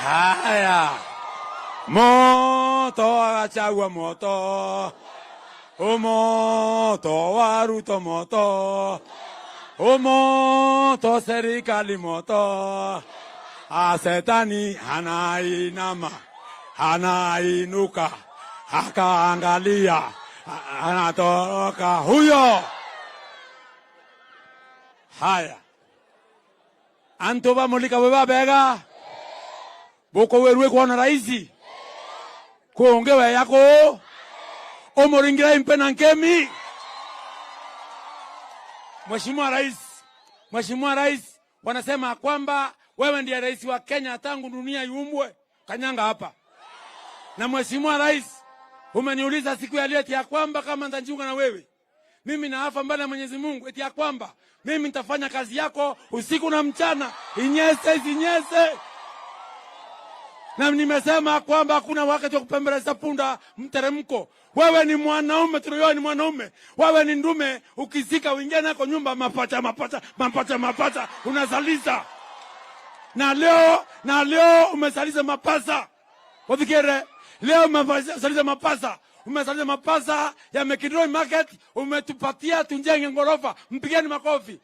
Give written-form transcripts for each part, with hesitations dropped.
Haya. Moto agachagua moto. Moto wa Ruto moto. Moto serikali moto. Asetani hanainama. Hanainuka. Akaangalia. Anatoroka huyo. Haya. Antoba mulika wewa bega. Boko weruwe kwa raisi. Kuongewe yako. Omoringira impena nkemi. Mheshimiwa Rais, wanasema kwamba wewe ndiye rais wa Kenya tangu dunia iumbwe. Kanyanga hapa. Na Mheshimiwa Rais, umeniuliza siku ya leo eti ya kwamba kama nitajiunga na wewe, mimi naafa mbele ya Mwenyezi Mungu, eti ya kwamba mimi nitafanya kazi yako usiku na mchana, inyese isinyese. Na nimesema kwamba hakuna wakati wa kupembeleza punda mteremko. Wewe ni mwanaume, tunayo ni mwanaume. Wewe ni ndume, ukizika uingia nako nyumba mapacha unazaliza. Na leo umesaliza mapasa. Wafikire leo umesaliza mapasa. Umesaliza mapasa ya Mekindori Market, umetupatia tunjenge ngorofa. Mpigeni makofi.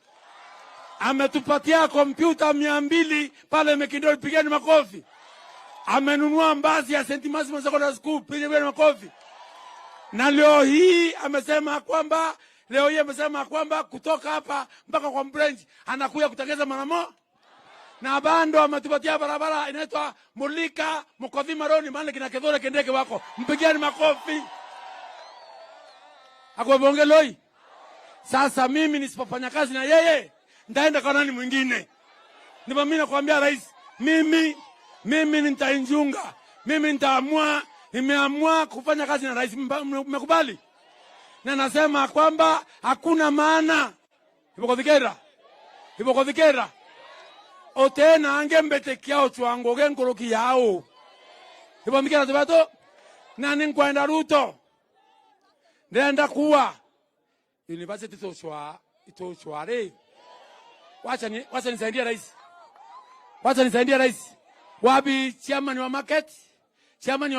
Ametupatia kompyuta 200 pale Mekindori, pigeni makofi. Amenunua mbazi ya St. Maximus Secondary School, pigeni makofi. Na leo hii amesema kwamba kutoka hapa mpaka kwa branch anakuja kutengeza manamo. Na bando ametupatia barabara inaitwa Mulika Mukodhima Road, maana kina Kedhore kendeke wako. Mpigeni makofi. Akwabonge loi. Sasa mimi nisipofanya kazi na yeye, nitaenda kwa nani mwingine? Ndipo mimi nakwambia rais, mimi nitainjunga. Mimi nimeamua kufanya kazi na rais. Mmekubali? Na nasema kwamba hakuna maana. Ibo kodhikera. Otena angembete kiao chwango genkoroki yao. Ibo mikera tubato. Na ninkwenda Ruto. Nenda kuwa University itoshware. Wacha nisaidie rais. Wabi chairman wa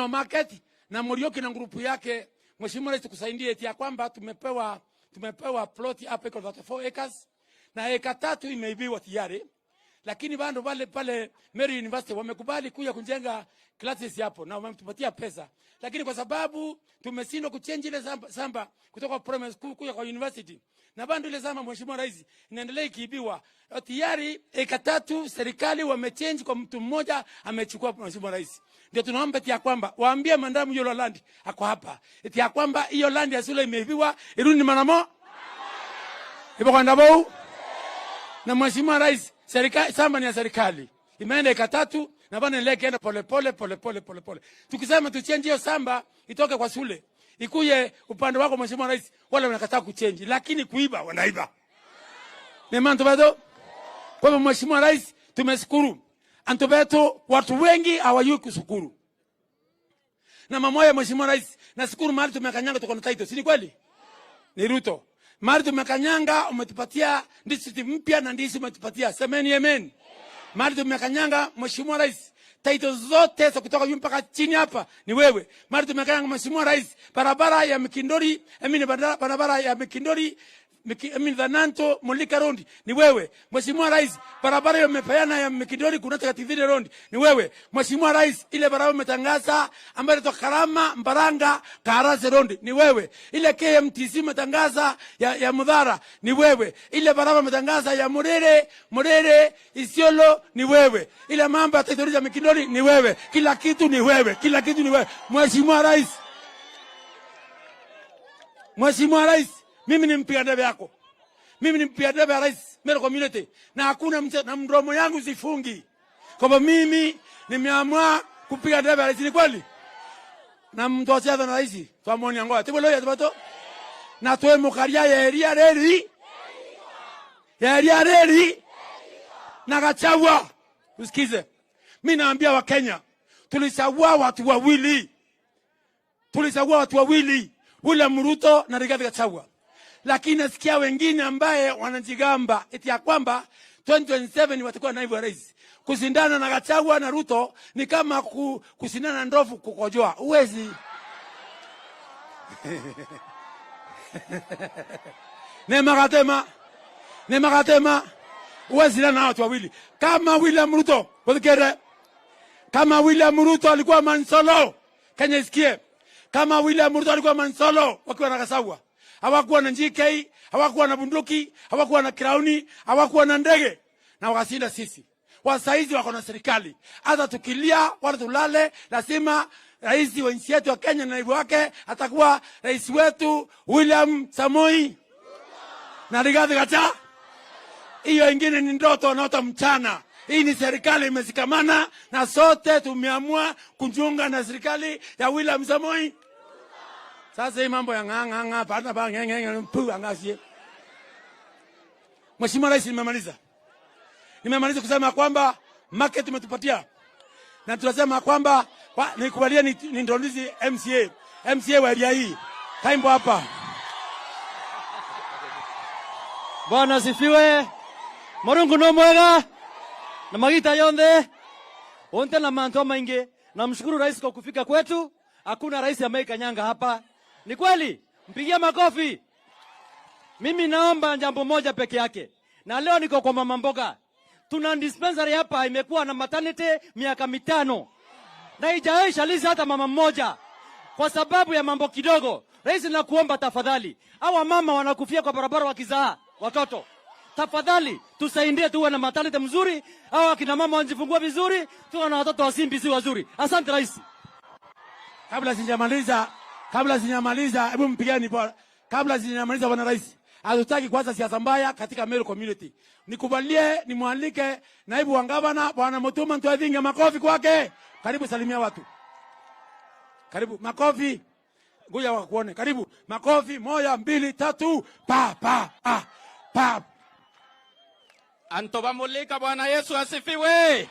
market na Murioki na grupu yake. Mheshimiwa Rais, tukusaidie eti ya kwamba tumepewa plot hapa iko 34 acres na eka 3 imeibiwa tayari, lakini bado pale Mary University wamekubali kuja kujenga classes hapo na wametupatia pesa, lakini kwa sababu tumeshindwa kuchange ile samba kutoka primary school kuja kwa university na bado ile samba, Mheshimiwa Rais, inaendelea kiibiwa tayari. Eka 3 serikali wamechange kwa mtu mmoja amechukua. Mheshimiwa Rais, ndio tunaomba eti ya kwamba waambie mandamu hiyo land ako hapa, eti ya kwamba hiyo land ya shule imeibiwa irudi manamo. Ipo kwa ndabou. Na Mheshimiwa Rais, serikali samba ni ya serikali. Imeenda eka 3 na bana nileke pole. Tukisema tuchange hiyo samba itoke kwa shule ikuye upande wako Mheshimiwa Rais, wala wanakataa kuchange, lakini kuiba wanaiba. Nemanto bado. Kwa hivyo Mheshimiwa Rais, tumeshukuru. Antobeto watu wengi hawajui kushukuru. Na mamoya Mheshimiwa Rais, nashukuru mahali tumekanyanga tuko na title. Si ni kweli? Ni Ruto. Mahali tumekanyanga umetupatia district mpya na ndisi umetupatia. Semeni amen. Mahali tumekanyanga Mheshimiwa Rais, title zote za kutoka juu mpaka chini hapa ni wewe. Mahali tumekanyanga Mheshimiwa Rais, barabara ya Mekindori, barabara ya Mekindori Dhananto Mulika Road ni wewe. Mheshimiwa Rais, barabara hiyo umepeana ya Mekindori kunatoka Tivide Road ni wewe. Mheshimiwa Rais, ile barabara umetangaza ambayo inatoka Karama Mbaranga Karase Road ni wewe. Ile KMTC umetangaza ya Mudhara ni wewe. Ile barabara umetangaza ya Murere Isiolo ni wewe. Ile mambo ya Taitori ya Mekindori ni wewe. Kila kitu ni wewe. Mheshimiwa Rais, mimi ni mpiga debe yako. Mimi ni mpiga debe ya Rais Meru Community. Na hakuna na mdomo yangu sifungi. Kwa mimi nimeamua kupiga debe ya Rais, ni kweli? Na mtoa na Rais, tuamoni ngoa. Tibo loya tubato. Na toe mukaria ya area reli. Na Gachagua. Usikize. Mimi naambia wa Kenya, tulichagua watu wawili. William Ruto na Rigathi Gachagua. Lakini nasikia wengine ambaye wanajigamba eti ya kwamba 2027 watakuwa naibu rais. kusindana na Gachagua na Ruto ni kama kusindana na ndovu kukojoa. Uwezi. Nemakatema. Uwezi na watu wawili. Kama William Ruto, kama William Ruto alikuwa Mansolo, Kenya isikie. Kama William Ruto alikuwa Mansolo wakiwa na Gachagua, hawakuwa na JK, hawakuwa na bunduki, hawakuwa na krauni, hawakuwa na ndege, na wakashinda sisi. Wasaizi wako na serikali. Hata tukilia wala tulale, lazima rais wa nchi yetu ya Kenya na naibu wake atakuwa rais wetu William Samoei na Rigathi Gachagua. Hiyo ingine ni ndoto naota mchana. Hii ni serikali imesikamana na sote tumeamua kujiunga na serikali ya William Samoei. Sasa hii mambo ya nganga baada ba ngenge angasie. Mheshimiwa Rais, nimemaliza kusema kwamba market umetupatia. Na tunasema kwamba nikubalia ni ndondizi MCA wa area hii. Kaimbo hapa. Bwana sifiwe. Morungu no mwega. Na magita yonde. Onte na manto maingi. Namshukuru rais kwa kufika kwetu. Hakuna rais amekanyanga hapa. Ni kweli? Mpigia makofi. Mimi naomba jambo moja peke yake. Na leo niko kwa mama mboga. Tuna dispensary hapa imekuwa na maternity miaka 5. Na haijaisha liza hata mama mmoja. Kwa sababu ya mambo kidogo. Rais nakuomba tafadhali. Hawa mama wanakufia kwa barabara wakizaa watoto. Tafadhali tusaidie tuwe na maternity mzuri. Hawa kina mama wanjifungua vizuri, tuwe na watoto wasimbi si wazuri. Asante rais. Kabla sijamaliza, hebu mpigeni bwana. Kabla sijamaliza bwana rais. Hatutaki kwanza siasa mbaya katika Meru community. Nikubalie nimwalike naibu wa gavana bwana Mutuma Ntwethinge, makofi kwake. Karibu salimia watu. Karibu makofi. Ngoja wakuone. Karibu makofi 1 2 3 pa. Antoba mulika. Bwana Yesu asifiwe.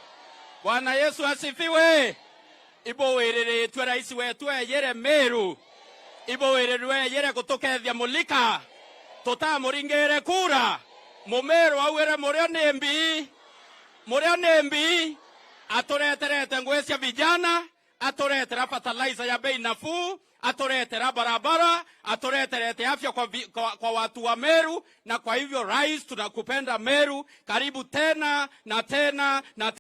Bwana Yesu asifiwe. Ibo werere twa rais wetu yere Meru. Ibo werere yere gutokethia mulika. Tutamuringere kura. Mumeru awere Muria Nembi atoreterete ngwecia vijana, atoretera fertilizer ya bei nafuu, atoretera barabara, atoreterete afya kwa watu wa Meru. Na kwa hivyo rais, tunakupenda Meru. Karibu tena na tena na